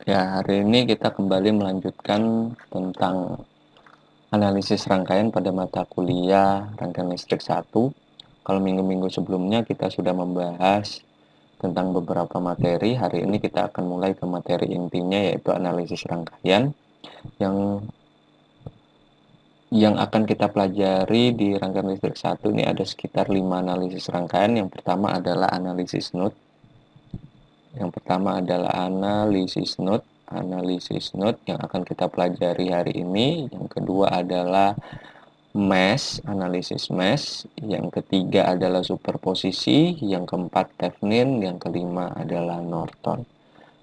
Ya, hari ini kita kembali melanjutkan tentang analisis rangkaian pada mata kuliah rangkaian listrik 1. Kalau minggu-minggu sebelumnya kita sudah membahas tentang beberapa materi, hari ini kita akan mulai ke materi intinya, yaitu analisis rangkaian yang akan kita pelajari di rangkaian listrik 1 ini ada sekitar 5 analisis rangkaian. Yang pertama adalah analisis node. Analisis node yang akan kita pelajari hari ini. Yang kedua adalah mesh, analisis mesh. Yang ketiga adalah superposisi. Yang keempat Thevenin. Yang kelima adalah Norton.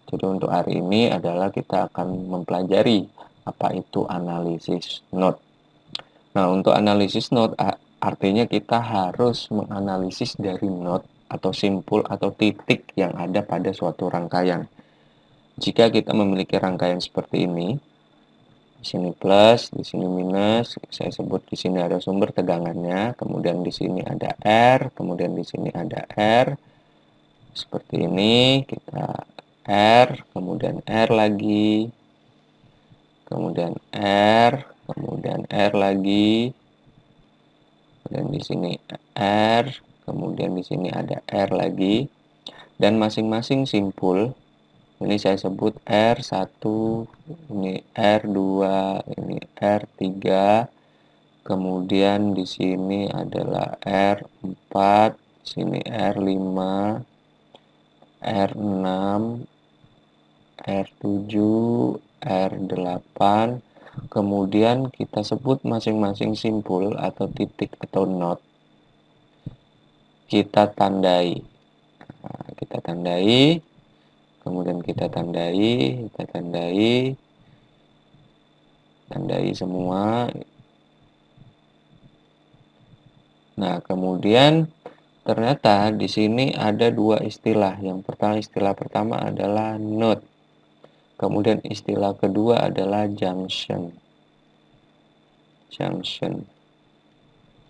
Jadi untuk hari ini adalah kita akan mempelajari apa itu analisis node. Nah, untuk analisis node artinya kita harus menganalisis dari node atau simpul atau titik yang ada pada suatu rangkaian. Jika kita memiliki rangkaian seperti ini, di sini plus, di sini minus, saya sebut di sini ada sumber tegangannya, kemudian di sini ada R, kemudian di sini ada R. Seperti ini, kita R, kemudian R lagi, kemudian R, kemudian R lagi, dan di sini R, kemudian di sini ada R lagi, dan masing-masing simpul ini saya sebut R1, ini R2, ini R3, kemudian di sini adalah R4, sini R5, R6, R7, R8. Kemudian kita sebut masing-masing simpul atau titik atau node. Kita tandai. Nah, kita tandai. Kemudian kita tandai semua. Nah, kemudian ternyata di sini ada dua istilah. Istilah pertama adalah node. Kemudian istilah kedua adalah junction.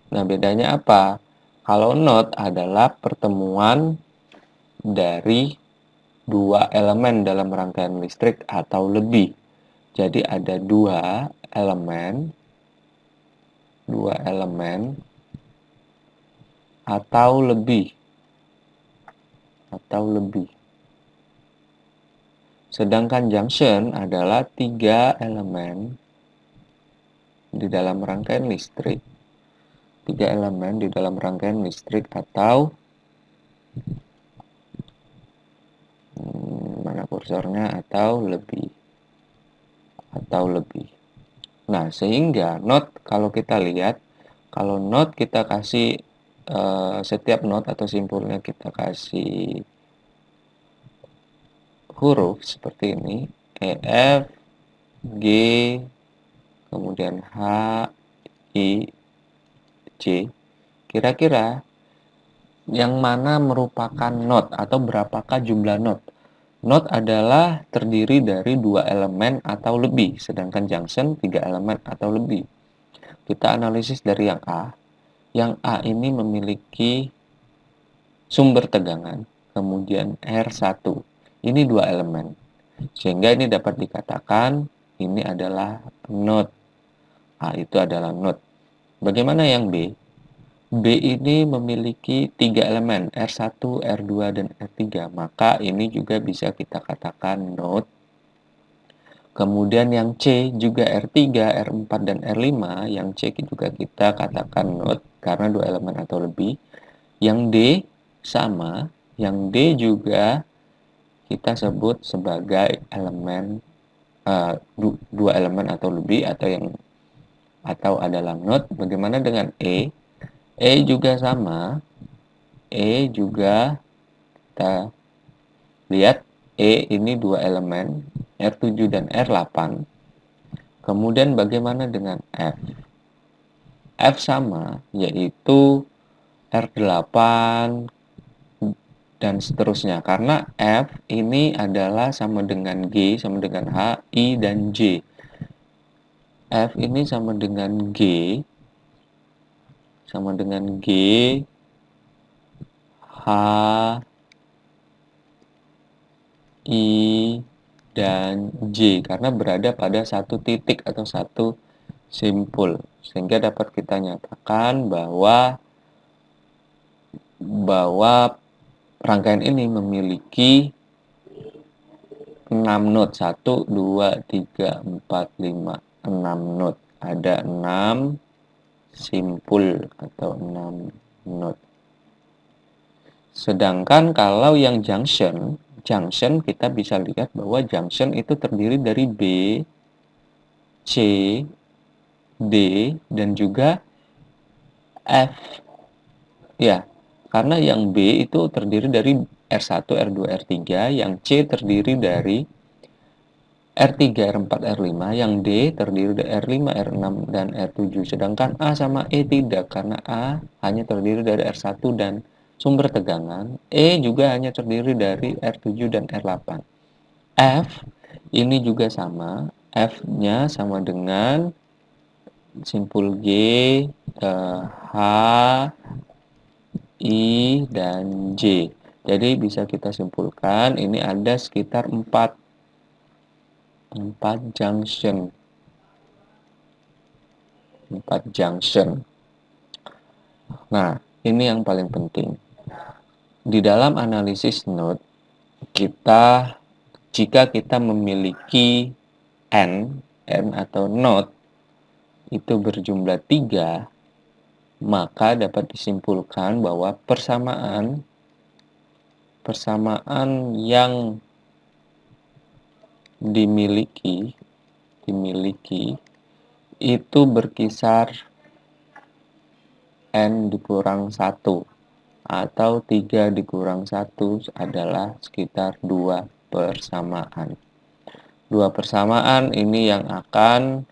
Nah, bedanya apa? Kalau node adalah pertemuan dari dua elemen dalam rangkaian listrik atau lebih. Jadi ada dua elemen atau lebih. Sedangkan junction adalah tiga elemen di dalam rangkaian listrik. Atau mana kursornya, atau lebih. Nah, sehingga node kalau kita lihat, kalau node kita kasih setiap node atau simpulnya kita kasih huruf seperti ini, E, F, G, kemudian H, I, C. Kira-kira yang mana merupakan node atau berapakah jumlah node? Node adalah terdiri dari dua elemen atau lebih, sedangkan junction tiga elemen atau lebih. Kita analisis dari yang A. Yang A ini memiliki sumber tegangan, kemudian R1. Ini dua elemen. Sehingga ini dapat dikatakan ini adalah node. A itu adalah node. Bagaimana yang B? B ini memiliki tiga elemen, R1, R2, dan R3. Maka ini juga bisa kita katakan node. Kemudian yang C juga R3, R4, dan R5. Yang C juga kita katakan node karena dua elemen atau lebih. Yang D sama, yang D juga kita sebut sebagai elemen dua elemen atau lebih atau adalah node. Bagaimana dengan E? E juga sama. E juga kita lihat E ini dua elemen, R7 dan R8. Kemudian bagaimana dengan F? F sama, yaitu R8 dan seterusnya. Karena F ini adalah sama dengan G, sama dengan H, I, dan J. F ini sama dengan G, H, I, dan J karena berada pada satu titik atau satu simpul, sehingga dapat kita nyatakan bahwa rangkaian ini memiliki 6 not. 1, 2, 3, 4, 5, 6 not. Ada 6 simpul atau 6 not. Sedangkan kalau yang junction kita bisa lihat bahwa junction itu terdiri dari B, C, D, dan juga F. Ya, karena yang B itu terdiri dari R1, R2, R3, yang C terdiri dari R3, R4, R5, yang D terdiri dari R5, R6, dan R7. Sedangkan A sama E tidak, karena A hanya terdiri dari R1 dan sumber tegangan. E juga hanya terdiri dari R7 dan R8. F ini juga sama, F-nya sama dengan simpul G, H, I, dan J. Jadi bisa kita simpulkan ini ada sekitar 4 junction. 4 junction. Nah, ini yang paling penting. Di dalam analisis node, jika kita memiliki N atau node itu berjumlah 3, maka dapat disimpulkan bahwa persamaan yang dimiliki itu berkisar N dikurang 1 atau 3 dikurang 1 adalah sekitar 2 persamaan. 2 persamaan ini yang akan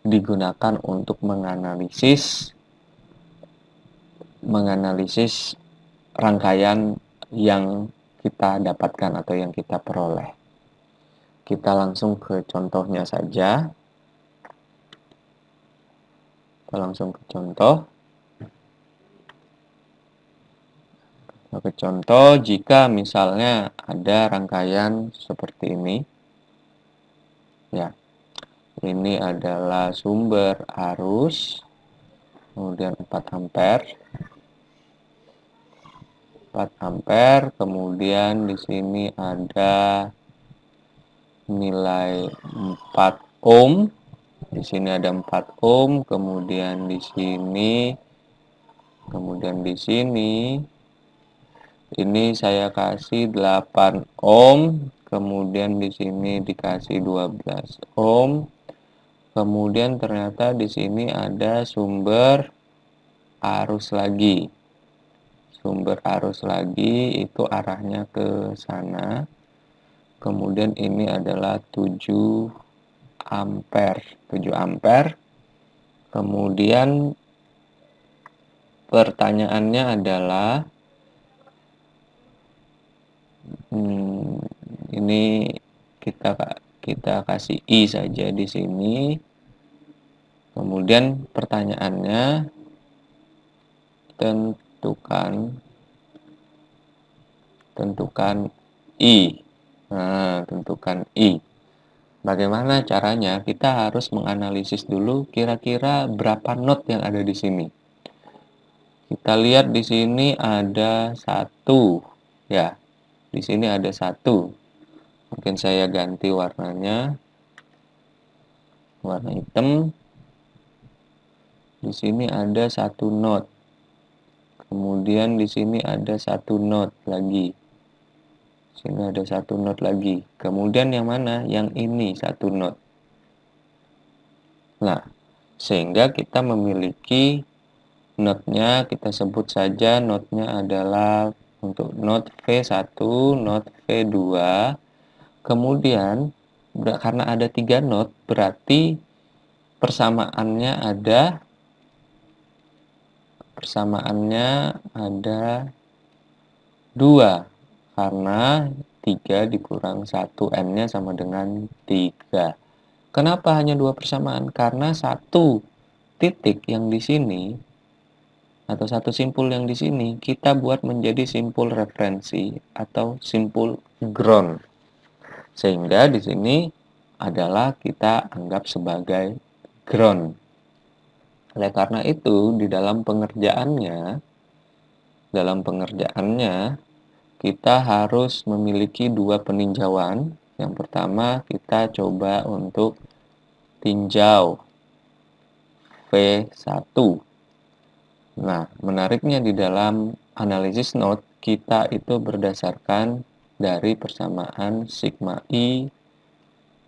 digunakan untuk menganalisis rangkaian yang kita dapatkan atau yang kita peroleh. Kita langsung ke contohnya saja. Kita langsung ke contoh. Oke, contoh jika misalnya ada rangkaian seperti ini. Ya. Ini adalah sumber arus, kemudian 4 ampere. 4 ampere, kemudian di sini ada nilai 4 ohm. Di sini ada 4 ohm, kemudian di sini ini saya kasih 8 ohm, kemudian di sini dikasih 12 ohm. Kemudian ternyata di sini ada sumber arus lagi. Sumber arus lagi itu arahnya ke sana. Kemudian ini adalah 7 ampere. 7 ampere. Kemudian pertanyaannya adalah ini kita kasih I saja di sini. Kemudian pertanyaannya tentukan I. Nah, tentukan I. Bagaimana caranya? Kita harus menganalisis dulu kira-kira berapa not yang ada di sini. Kita lihat di sini ada 1. Ya, di sini ada 1. Mungkin saya ganti warnanya. Warna hitam. Di sini ada 1 not. Kemudian di sini ada 1 not lagi. Sini ada 1 not lagi. Kemudian yang mana? Yang ini 1 not. Nah, sehingga kita memiliki notnya, kita sebut saja notnya adalah untuk not V1, not V2. Kemudian karena ada 3 not, berarti persamaannya ada 2, karena 3 dikurang 1, N-nya sama dengan 3. Kenapa hanya 2 persamaan? Karena 1 titik yang di sini atau 1 simpul yang di sini kita buat menjadi simpul referensi atau simpul ground. Sehingga di sini adalah kita anggap sebagai ground. Oleh karena itu, di dalam pengerjaannya kita harus memiliki dua peninjauan. Yang pertama, kita coba untuk tinjau V1. Nah, menariknya di dalam analisis node, kita itu berdasarkan dari persamaan sigma I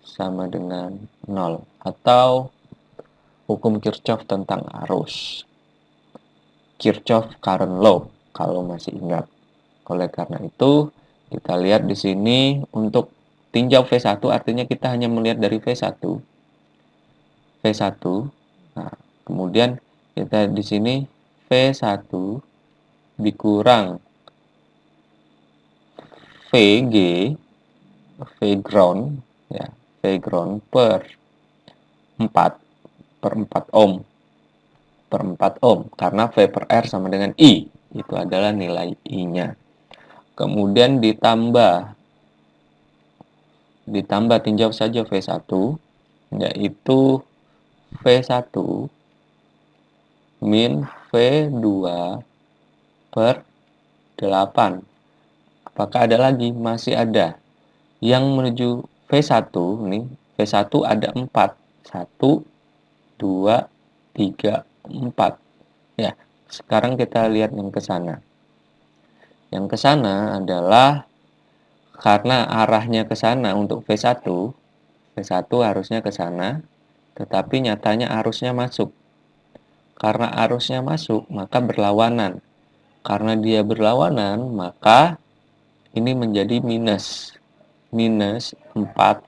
sama dengan 0 atau hukum Kirchhoff tentang arus. Kirchhoff current law kalau masih ingat. Oleh karena itu, kita lihat di sini untuk tinjau V1 artinya kita hanya melihat dari V1. Nah, kemudian kita di sini V1 dikurang VG, V ground, ya, V ground per 4 ohm karena V per R sama dengan I, itu adalah nilai I-nya. Kemudian ditambah tinjau saja V1, yaitu V1 min V2 per 8. Apakah ada lagi? Masih ada. Yang menuju V1, nih, V1 ada 4. 1, 2, 3, 4. Ya, sekarang kita lihat yang ke sana. Yang ke sana adalah karena arahnya ke sana untuk V1 harusnya ke sana, tetapi nyatanya arusnya masuk. Karena arusnya masuk, maka berlawanan. Karena dia berlawanan, maka ini menjadi minus 4.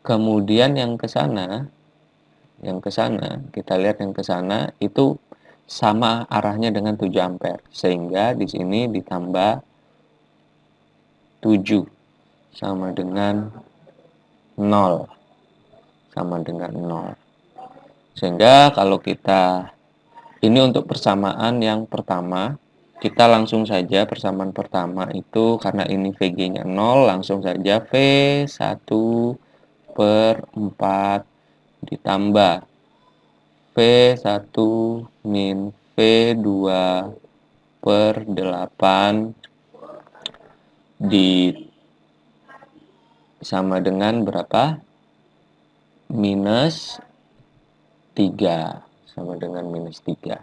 Kemudian yang ke sana, kita lihat yang ke sana itu sama arahnya dengan 7 ampere. Sehingga di sini ditambah 7 sama dengan 0. Sehingga kalau kita, ini untuk persamaan yang pertama, kita langsung saja persamaan pertama itu karena ini VG-nya 0, langsung saja V1 per 4 ditambah V1 min V2 per 8 sama dengan berapa? Minus 3. Sama dengan minus 3.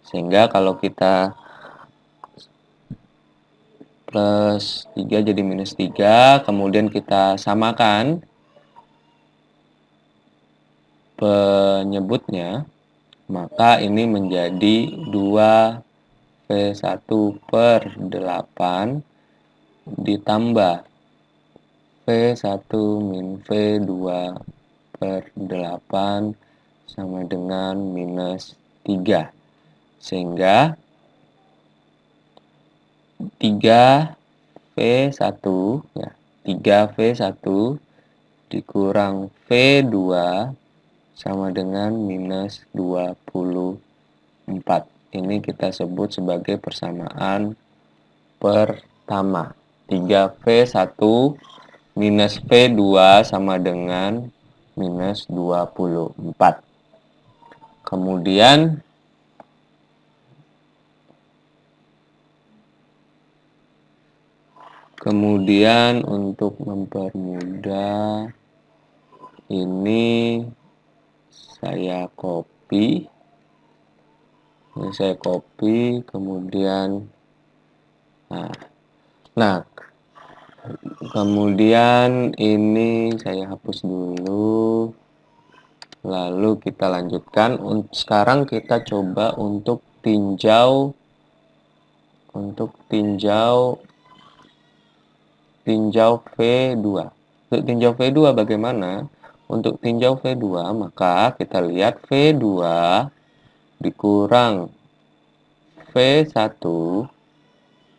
Sehingga kalau kita plus 3 jadi minus 3, kemudian kita samakan penyebutnya, maka ini menjadi 2 V1 per 8 ditambah V1 min V2 per 8 sama dengan minus 3. Sehingga 3V1 ya, 3V1 dikurang V2 sama dengan minus 24. Ini kita sebut sebagai persamaan pertama. 3V1 minus V2 sama dengan minus 24. Kemudian untuk mempermudah ini saya copy, kemudian kemudian ini saya hapus dulu, lalu kita lanjutkan. Sekarang kita coba untuk tinjau V2. Untuk tinjau V2 bagaimana? Untuk tinjau V2 maka kita lihat V2 dikurang V1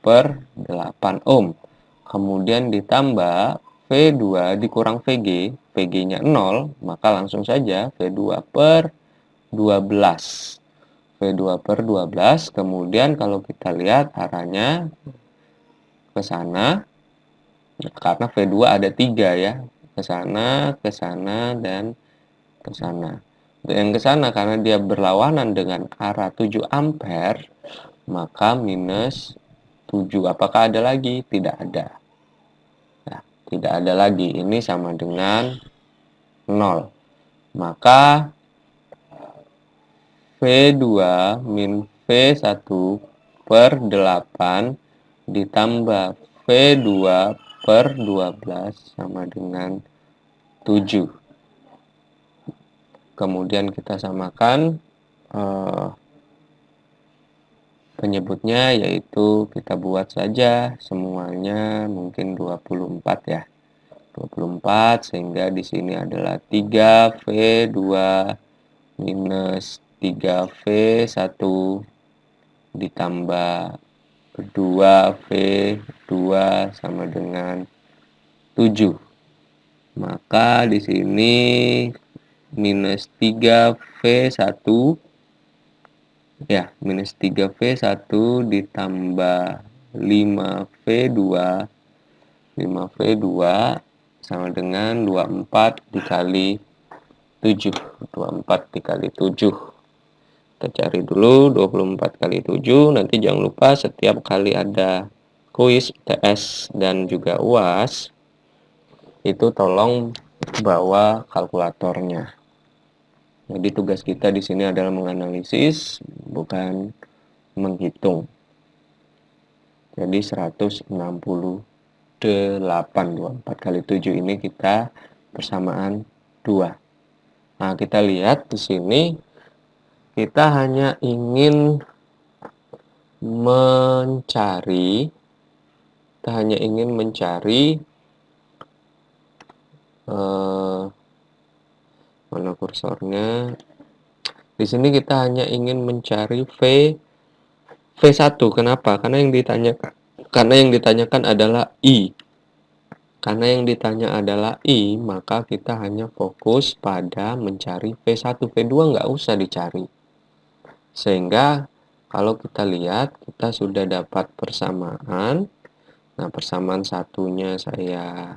per 8 ohm. Kemudian ditambah V2 dikurang VG, VG-nya 0, maka langsung saja V2 per 12. V2 per 12, kemudian kalau kita lihat arahnya ke sana, Karena V2 ada 3 ya, ke sana, dan ke sana. Untuk yang ke sana karena dia berlawanan dengan arah 7 ampere, maka minus 7. Apakah ada lagi? Tidak ada. Nah, tidak ada lagi. Ini sama dengan 0. Maka V2 min V1 per 8 ditambah V2 per 12 sama dengan 7. Kemudian kita samakan penyebutnya, yaitu kita buat saja semuanya mungkin 24 ya. 24 sehingga di sini adalah 3V2 minus 3V1 ditambah 2V2 sama dengan 7. Maka di sini minus 3V1 ya, minus 3V1 ditambah 5V2 sama dengan 24 dikali 7. 24 dikali 7. Kita cari dulu 24 kali 7. Nanti jangan lupa setiap kali ada kuis UTS dan juga UAS, itu tolong bawa kalkulatornya. Jadi tugas kita di sini adalah menganalisis, bukan menghitung. Jadi 168, 24 kali 7 ini kita persamaan 2. Nah, kita lihat di sini kita hanya ingin mencari mana kursornya? Di sini kita hanya ingin mencari V1. Kenapa? Karena yang ditanyakan adalah I. Karena yang ditanya adalah I, maka kita hanya fokus pada mencari V1. V2 nggak usah dicari. Sehingga kalau kita lihat, kita sudah dapat persamaan. Nah, persamaan satunya saya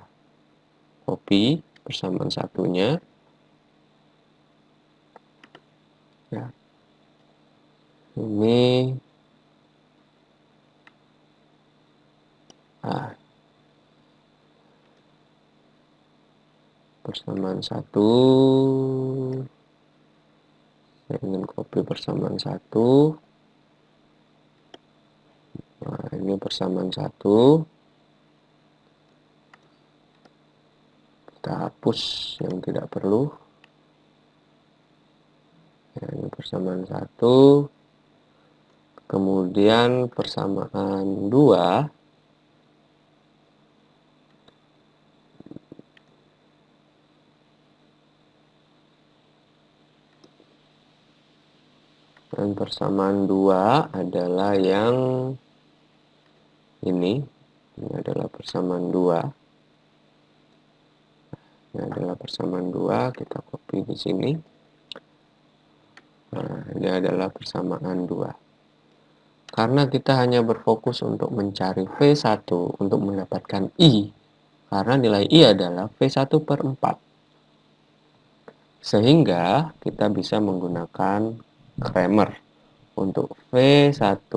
copy, persamaan satunya. Ya. Ini persamaan 1. Saya ingin copy persamaan 1. Nah, ini persamaan 1. Kita hapus yang tidak perlu. Ya, ini persamaan 1. Kemudian persamaan 2. Dan persamaan 2 adalah yang ini. Ini adalah persamaan 2. Ini adalah persamaan 2. Kita copy di sini. Nah, ini adalah persamaan 2. Karena kita hanya berfokus untuk mencari V1 untuk mendapatkan I. Karena nilai I adalah V1 per 4. Sehingga kita bisa menggunakan Cramer. Untuk V1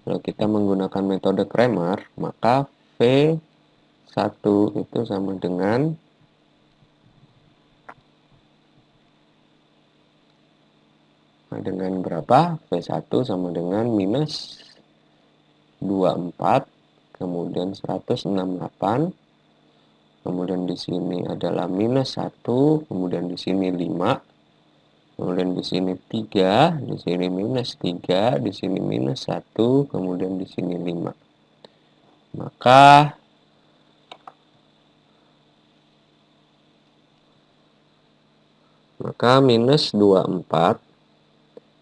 kalau kita menggunakan metode Cramer, maka V1 itu sama dengan berapa? V1 sama dengan minus 24, kemudian 168, kemudian di sini adalah minus 1, kemudian di sini 5, kemudian di sini 3, di sini minus 3, di sini minus 1, kemudian di sini 5. Maka minus 24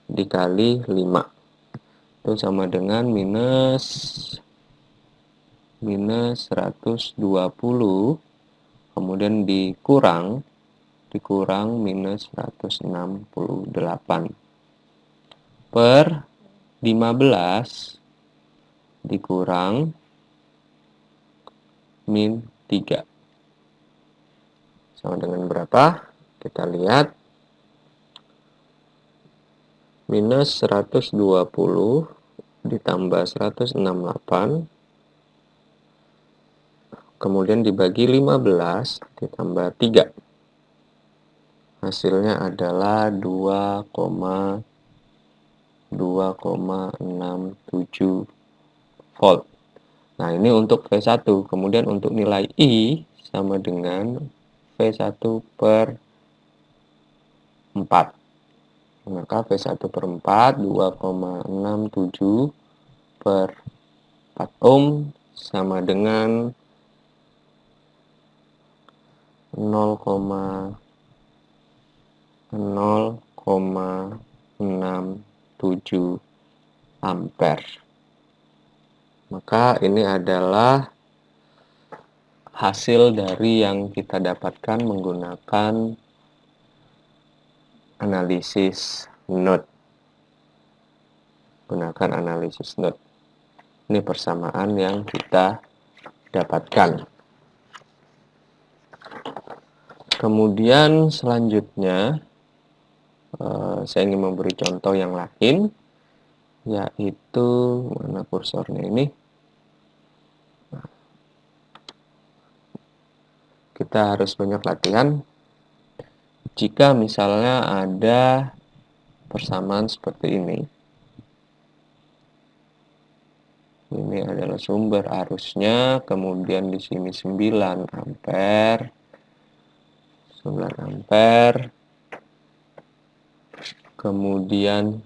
dikali 5 itu sama dengan minus 120, kemudian dikurang minus 168. per 15 dikurang min 3. Sama dengan berapa? Kita lihat. Minus 120 ditambah 168. Kemudian dibagi 15 ditambah 3. Hasilnya adalah 2,2,67 volt. Nah, ini untuk V1. Kemudian untuk nilai I sama dengan V1 per 4. Maka V1 per 4, 2,67 per 4 ohm sama dengan 0,67 ampere. Maka ini adalah hasil dari yang kita dapatkan menggunakan analisis node. Gunakan analisis node. Ini persamaan yang kita dapatkan. Kemudian selanjutnya saya ingin memberi contoh yang lain, yaitu mana kursornya ini. Kita harus banyak latihan. Jika misalnya ada persamaan seperti ini. Ini adalah sumber arusnya, kemudian di sini 9 ampere. 9 ampere. Kemudian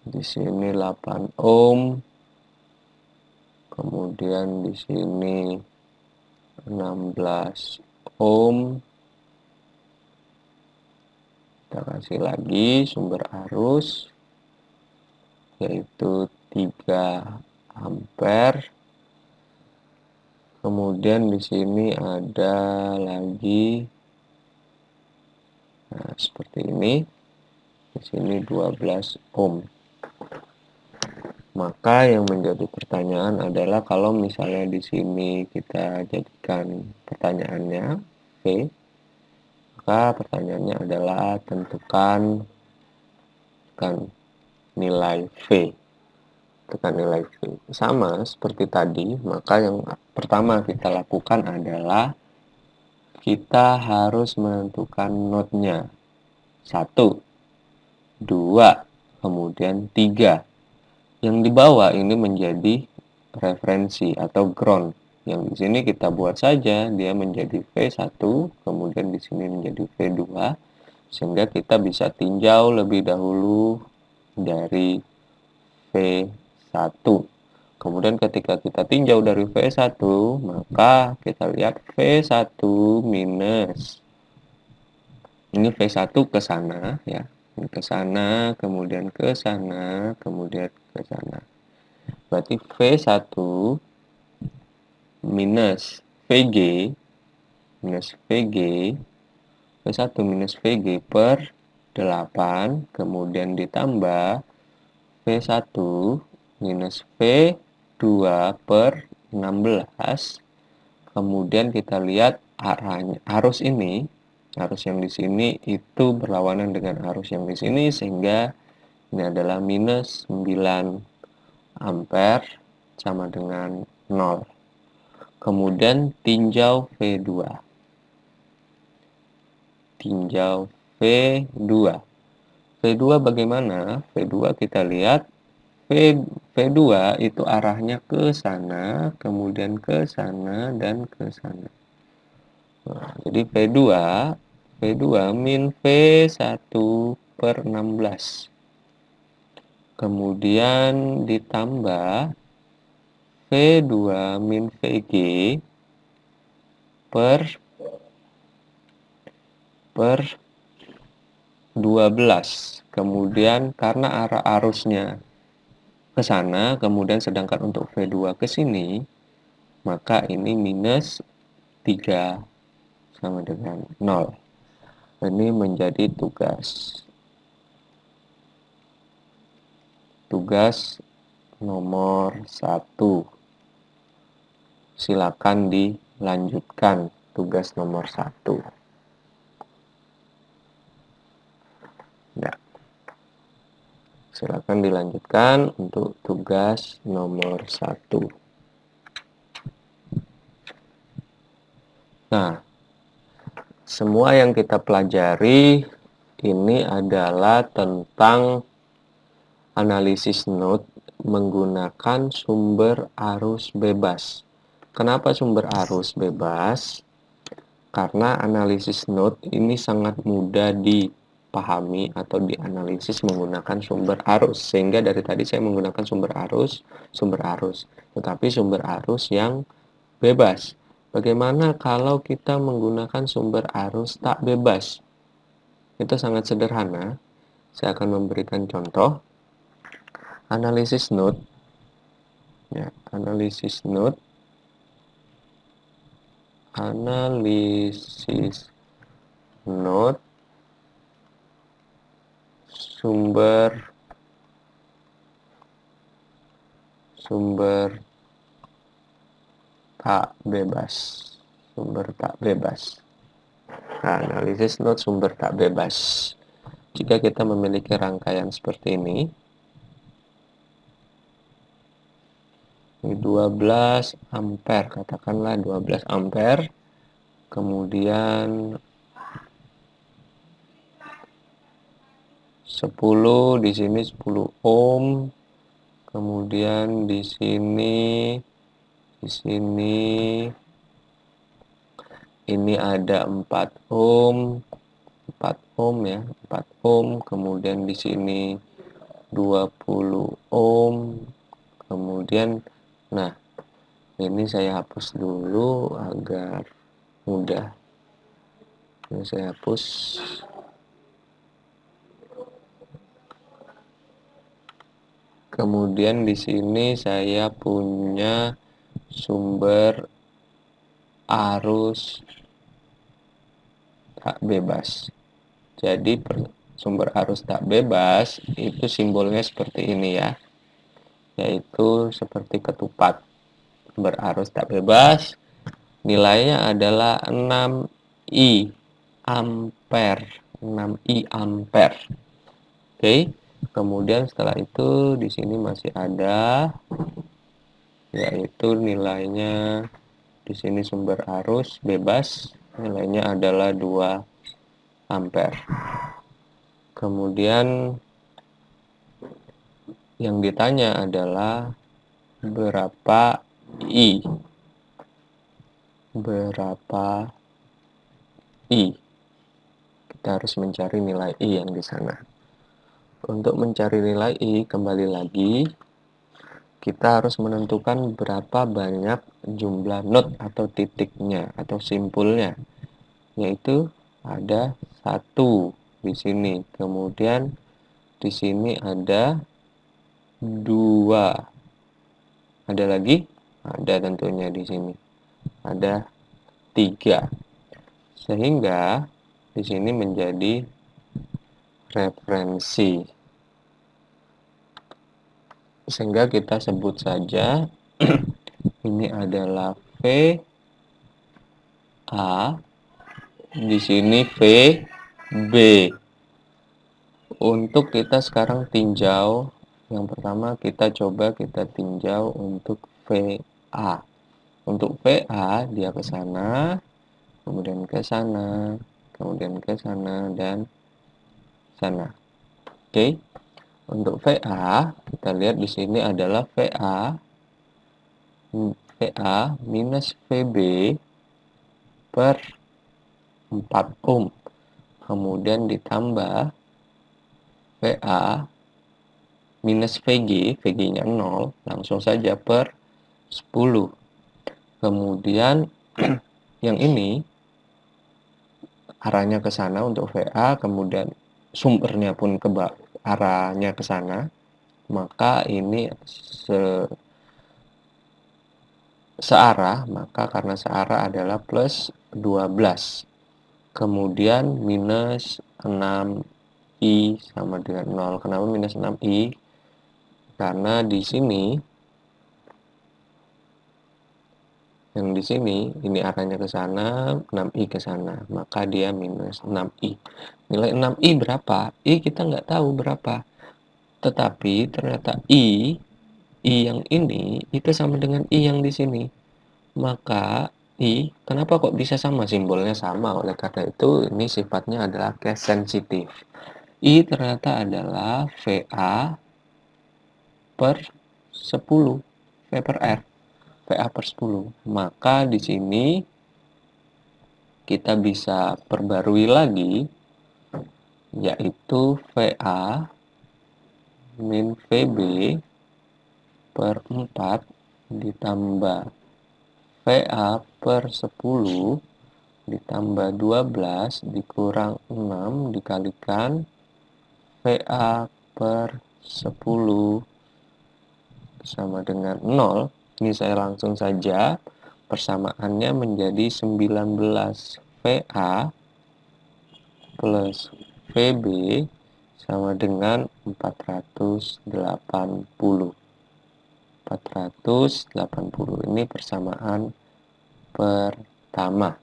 di sini 8 ohm. Kemudian di sini 16 ohm. Kita kasih lagi sumber arus, yaitu 3 ampere. Kemudian di sini ada lagi seperti ini. Di sini 12 ohm. Maka yang menjadi pertanyaan adalah kalau misalnya di sini kita jadikan pertanyaannya V, maka pertanyaannya adalah tentukan nilai V. Tekan nilai V. Sama seperti tadi, maka yang pertama kita lakukan adalah kita harus menentukan node-nya. 1, 2, kemudian 3. Yang di bawah ini menjadi referensi atau ground. Yang di sini kita buat saja dia menjadi V1, kemudian di sini menjadi V2, sehingga kita bisa tinjau lebih dahulu dari V1. Kemudian ketika kita tinjau dari V1, maka kita lihat V1 minus. Ini V1 ke sana ya. Ke sana, kemudian ke sana, kemudian ke sana. Berarti V1 minus VG V1 minus VG per 8, kemudian ditambah V1 minus V2 per 16. Kemudian kita lihat arus ini, arus yang di sini itu berlawanan dengan arus yang di sini, sehingga ini adalah minus 9 ampere sama dengan 0. Kemudian tinjau V2. Tinjau V2. V2 bagaimana? V2 kita lihat V2 itu arahnya ke sana, kemudian ke sana dan ke sana. Nah, jadi V2 min V1 per 16. Kemudian ditambah V2 min VG per 12. Kemudian karena arah arusnya ke sana, kemudian sedangkan untuk V2 ke sini, maka ini minus 3 sama dengan 0. Ini menjadi tugas nomor 1. Silakan dilanjutkan tugas nomor 1. Ya. Silakan dilanjutkan untuk tugas nomor 1. Nah, semua yang kita pelajari ini adalah tentang analisis node menggunakan sumber arus bebas. Kenapa sumber arus bebas? Karena analisis node ini sangat mudah dipahami atau dianalisis menggunakan sumber arus. Sehingga dari tadi saya menggunakan sumber arus. Tetapi sumber arus yang bebas. Bagaimana kalau kita menggunakan sumber arus tak bebas? Itu sangat sederhana. Saya akan memberikan contoh. Analisis node. Ya, analisis node sumber tak bebas. Nah, analisis node sumber tak bebas. Jika kita memiliki rangkaian seperti ini 12 ampere, katakanlah 12 ampere, kemudian 10 di sini 10 ohm, kemudian di sini ini ada 4 ohm, 4 ohm, kemudian di sini 20 ohm, kemudian nah ini saya hapus dulu agar mudah. Ini saya hapus. Kemudian di sini saya punya sumber arus tak bebas. Jadi sumber arus tak bebas itu simbolnya seperti ini ya, yaitu seperti ketupat. Sumber arus tak bebas nilainya adalah 6I ampere. Oke. Kemudian setelah itu di sini masih ada, yaitu nilainya di sini sumber arus bebas nilainya adalah 2 ampere. Kemudian yang ditanya adalah berapa I. Kita harus mencari nilai I yang di sana. Untuk mencari nilai I, kembali lagi kita harus menentukan berapa banyak jumlah node atau titiknya atau simpulnya, yaitu ada 1 di sini, kemudian di sini ada 2, ada lagi, ada tentunya di sini ada 3, sehingga di sini menjadi referensi. Sehingga kita sebut saja ini adalah VA, di sini VB. Untuk kita sekarang tinjau, yang pertama kita coba kita tinjau untuk VA. Untuk VA dia ke sana, kemudian ke sana, kemudian ke sana dan sana. Oke. Untuk VA, kita lihat di sini adalah VA minus VB per 4 ohm. Kemudian ditambah VA minus VG-nya 0, langsung saja per 10. Kemudian yang ini arahnya ke sana untuk VA, kemudian sumbernya pun arahnya ke sana. maka ini searah, maka karena searah adalah plus 12. Kemudian minus 6i sama dengan 0. Kenapa minus 6i? Karena di sini, yang di sini, ini arahnya ke sana, 6i ke sana. Maka dia minus 6i. Nilai 6i berapa? I kita nggak tahu berapa. Tetapi ternyata i yang ini itu sama dengan i yang di sini. Maka kenapa kok bisa sama? Simbolnya sama. Oleh karena itu, ini sifatnya adalah case sensitif. I ternyata adalah VA per 10. V per R. VA per 10. Maka di sini kita bisa perbarui lagi, yaitu VA min VB per 4 ditambah VA per 10 ditambah 12 dikurang 6 dikalikan VA per 10 sama dengan 0. Ini saya langsung saja, persamaannya menjadi 19 VA plus VB sama dengan 480. Ini persamaan pertama.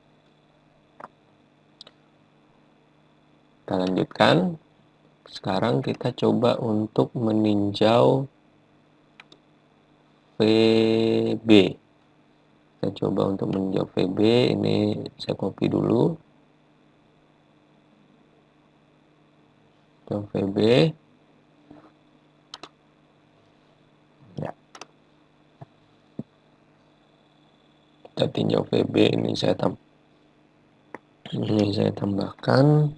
Kita lanjutkan. Sekarang kita coba untuk meninjau VB. Kita coba untuk meninjau VB. Ini saya copy dulu. VB. Ya. Kita tinjau VB. Ini saya tambahkan.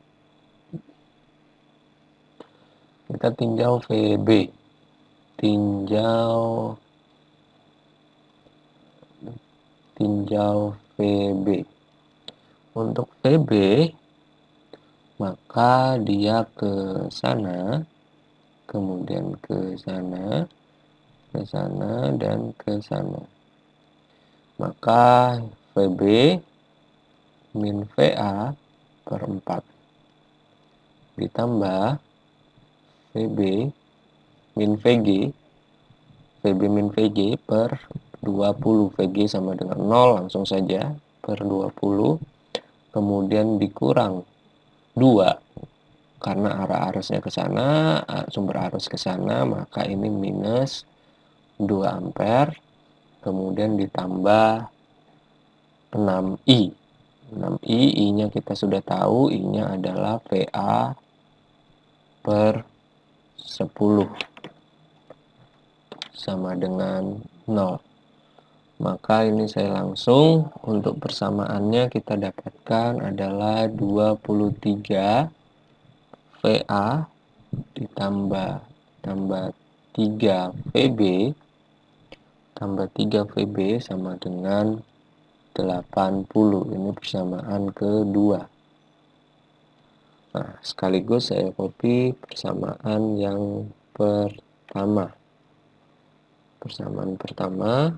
Kita tinjau VB. Tinjau VB. Untuk VB, maka dia ke sana, kemudian ke sana, dan ke sana. Maka VB min VA per 4 ditambah VB min VG per 20. VG sama dengan 0, langsung saja per 20, kemudian dikurang 2 karena arah arusnya ke sana, sumber arus ke sana, maka ini minus 2 ampere, kemudian ditambah 6i. 6i, i-nya kita sudah tahu, i-nya adalah VA per 10 sama dengan 0. Maka ini saya langsung, untuk persamaannya kita dapatkan adalah 23 VA ditambah 3 VB tambah 3 VB sama dengan 80. Ini persamaan kedua. Nah, sekaligus saya copy persamaan yang pertama. Persamaan pertama.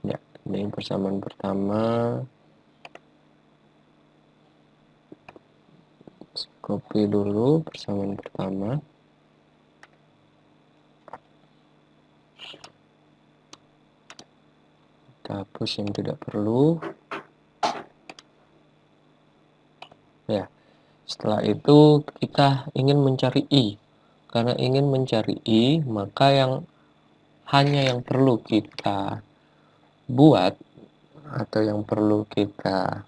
Ya, ini persamaan pertama. Copy dulu persamaan pertama. Kita hapus yang tidak perlu. Ya, setelah itu kita ingin mencari I. Karena ingin mencari I, maka hanya yang perlu kita buat atau yang perlu kita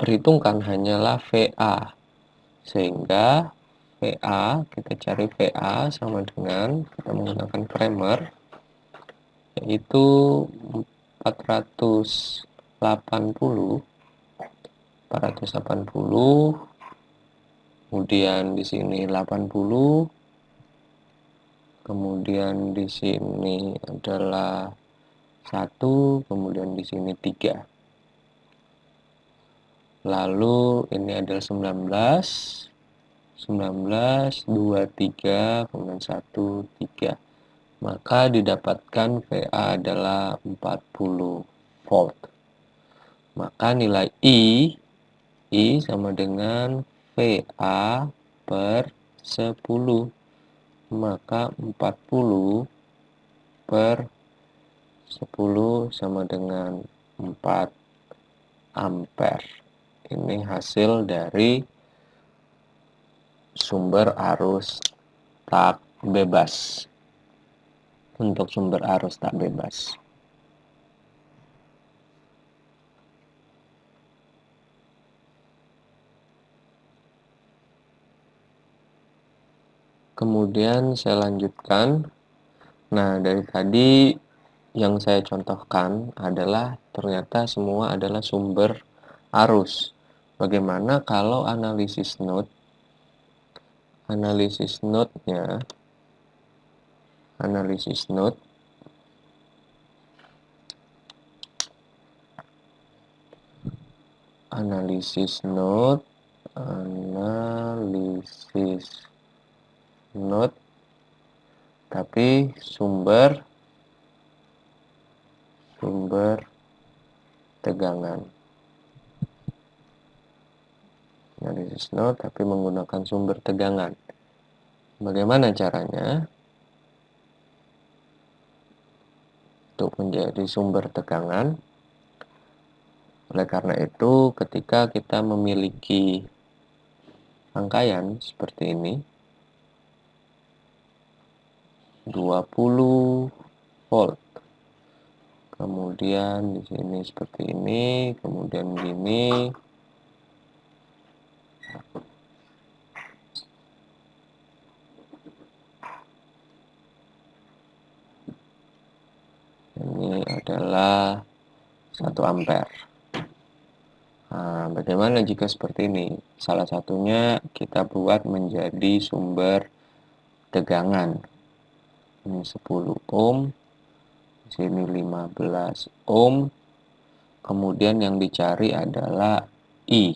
perhitungkan hanyalah VA. Sehingga VA, kita cari VA sama dengan, kita menggunakan Kramer, yaitu 480, kemudian di sini 80, kemudian di sini adalah 1, kemudian di sini 3. Lalu ini adalah 19, 2, 3, kemudian 1, 3. Maka didapatkan VA adalah 40 volt. Maka nilai I sama dengan VA per 10. Maka 40 per 10 sama dengan 4 ampere. Ini hasil dari sumber arus tak bebas. Untuk sumber arus tak bebas. Kemudian saya lanjutkan. Nah, dari tadi yang saya contohkan adalah ternyata semua adalah sumber arus. Bagaimana kalau analisis node? Analisis node tapi sumber tegangan. Analisis node tapi menggunakan sumber tegangan. Bagaimana caranya? Untuk menjadi sumber tegangan. Oleh karena itu, ketika kita memiliki rangkaian seperti ini, 20 volt. Kemudian di sini seperti ini, kemudian gini. Ini adalah 1 ampere. Nah, bagaimana jika seperti ini? Salah satunya kita buat menjadi sumber tegangan. Ini 10 ohm, di sini 15 ohm. Kemudian yang dicari adalah I.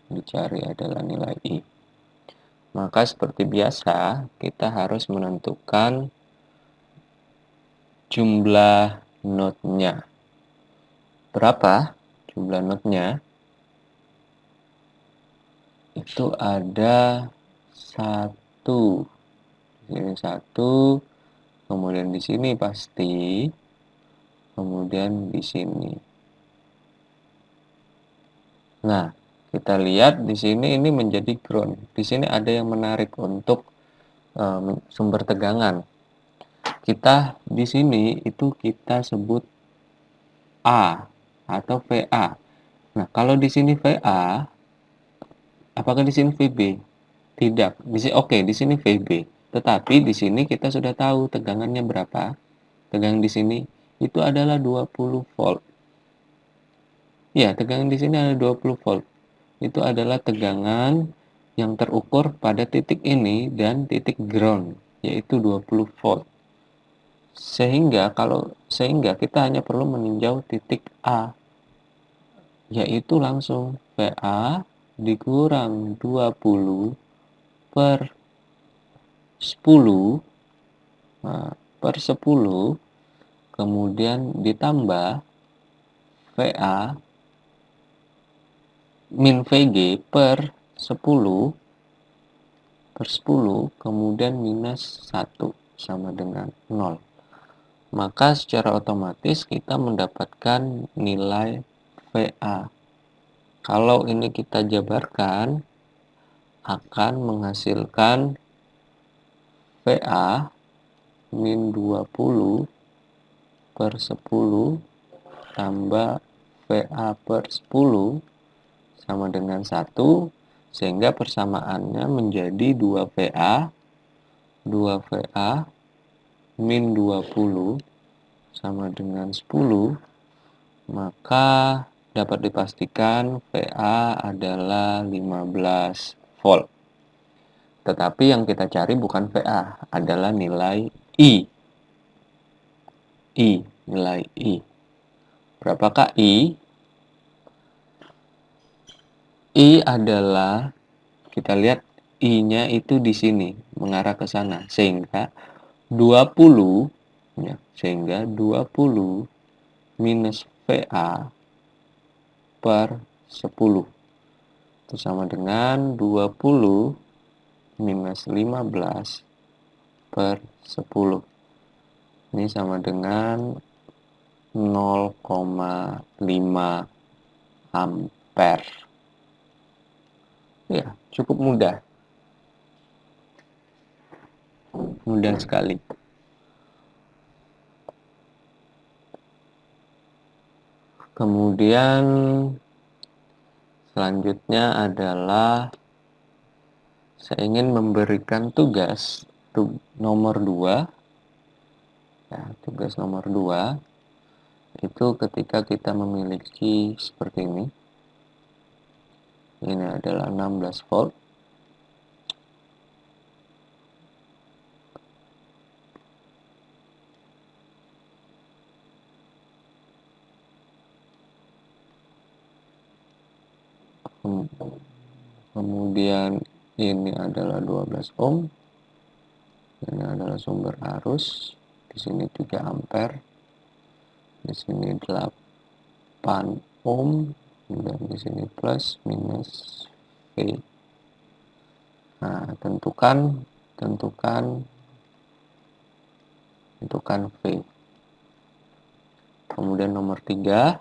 Dicari adalah nilai I. Maka seperti biasa, kita harus menentukan jumlah node-nya. Berapa jumlah node-nya? Itu ada 1. Di sini 1, kemudian di sini pasti, kemudian di sini. Nah, kita lihat di sini ini menjadi ground. Di sini ada yang menarik untuk sumber tegangan. Kita di sini itu kita sebut A atau VA. Nah, kalau di sini VA, apakah di sini VB? Tidak. Di sini VB. Tetapi di sini kita sudah tahu tegangannya berapa. Tegangan di sini itu adalah 20 volt. Ya, tegangan di sini ada 20 volt. Itu adalah tegangan yang terukur pada titik ini dan titik ground, yaitu 20 volt. Sehingga kita hanya perlu meninjau titik A, yaitu langsung VA dikurang 20 per 10 per 10, kemudian ditambah VA min VG per 10 kemudian minus 1 sama dengan 0. Maka secara otomatis kita mendapatkan nilai VA. Kalau ini kita jabarkan, akan menghasilkan VA min 20 per 10 tambah VA per 10 sama dengan 1, sehingga persamaannya menjadi 2VA min 20 sama dengan 10, maka dapat dipastikan VA adalah 15 volt. Tetapi yang kita cari bukan VA, adalah nilai I. I, nilai I. Berapakah I? I adalah, kita lihat I-nya itu di sini, mengarah ke sana. Sehingga 20, ya, sehingga 20 minus VA per 10. Itu sama dengan 20 minus 15 per 10. Ini sama dengan 0,5 ampere. Ya, cukup mudah. Mudah sekali. Kemudian selanjutnya adalah saya ingin memberikan tugas nomor 2. Ya, tugas nomor 2 itu ketika kita memiliki seperti ini. Ini adalah 16 volt. Kemudian ini adalah 12 ohm. Ini adalah sumber arus. Di sini 3 ampere. Di sini 8 ohm. Dan di sini plus minus V. Nah, tentukan V. Kemudian nomor 3,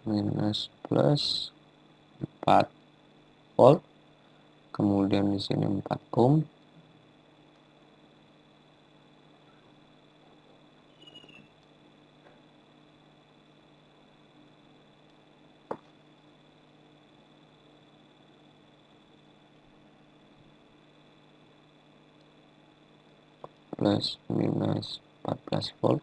minus plus 4 volt. Kemudian di sini 4 ohm. Plus minus 14 volt.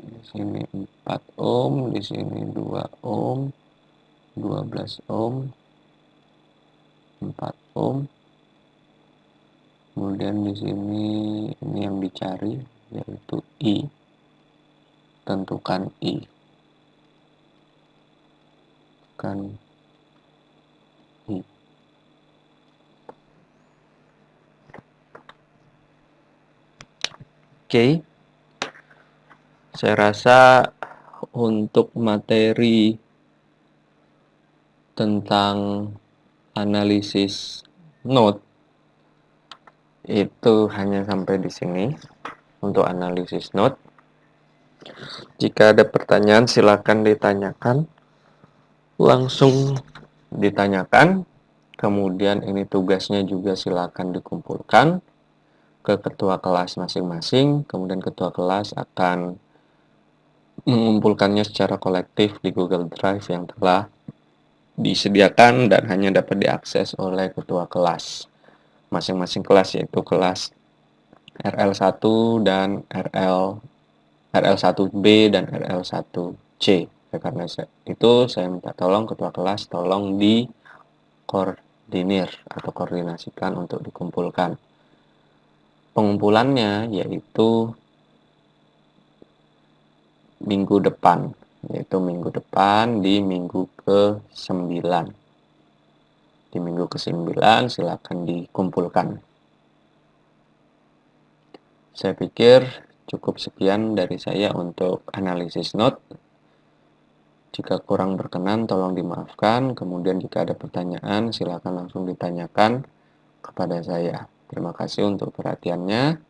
Di sini 4 ohm, di sini 2 ohm, 12 ohm, 4 ohm. Kemudian di sini ini yang dicari yaitu I. Tentukan I. Tentukan I. Oke. Saya rasa untuk materi tentang analisis node itu hanya sampai di sini untuk analisis node. Jika ada pertanyaan silakan ditanyakan. Langsung ditanyakan. Kemudian ini tugasnya juga silakan dikumpulkan ke ketua kelas masing-masing. Kemudian ketua kelas akan mengumpulkannya secara kolektif di Google Drive yang telah disediakan dan hanya dapat diakses oleh ketua kelas masing-masing kelas, yaitu kelas RL1 dan RL1B dan RL1C. Karena itu saya minta tolong ketua kelas tolong dikoordinir atau koordinasikan untuk dikumpulkan. Pengumpulannya yaitu minggu depan, di minggu ke-9. Di minggu ke-9 silakan dikumpulkan. Saya pikir cukup sekian dari saya untuk analisis node. Jika kurang berkenan tolong dimaafkan. Kemudian jika ada pertanyaan silakan langsung ditanyakan kepada saya. Terima kasih untuk perhatiannya.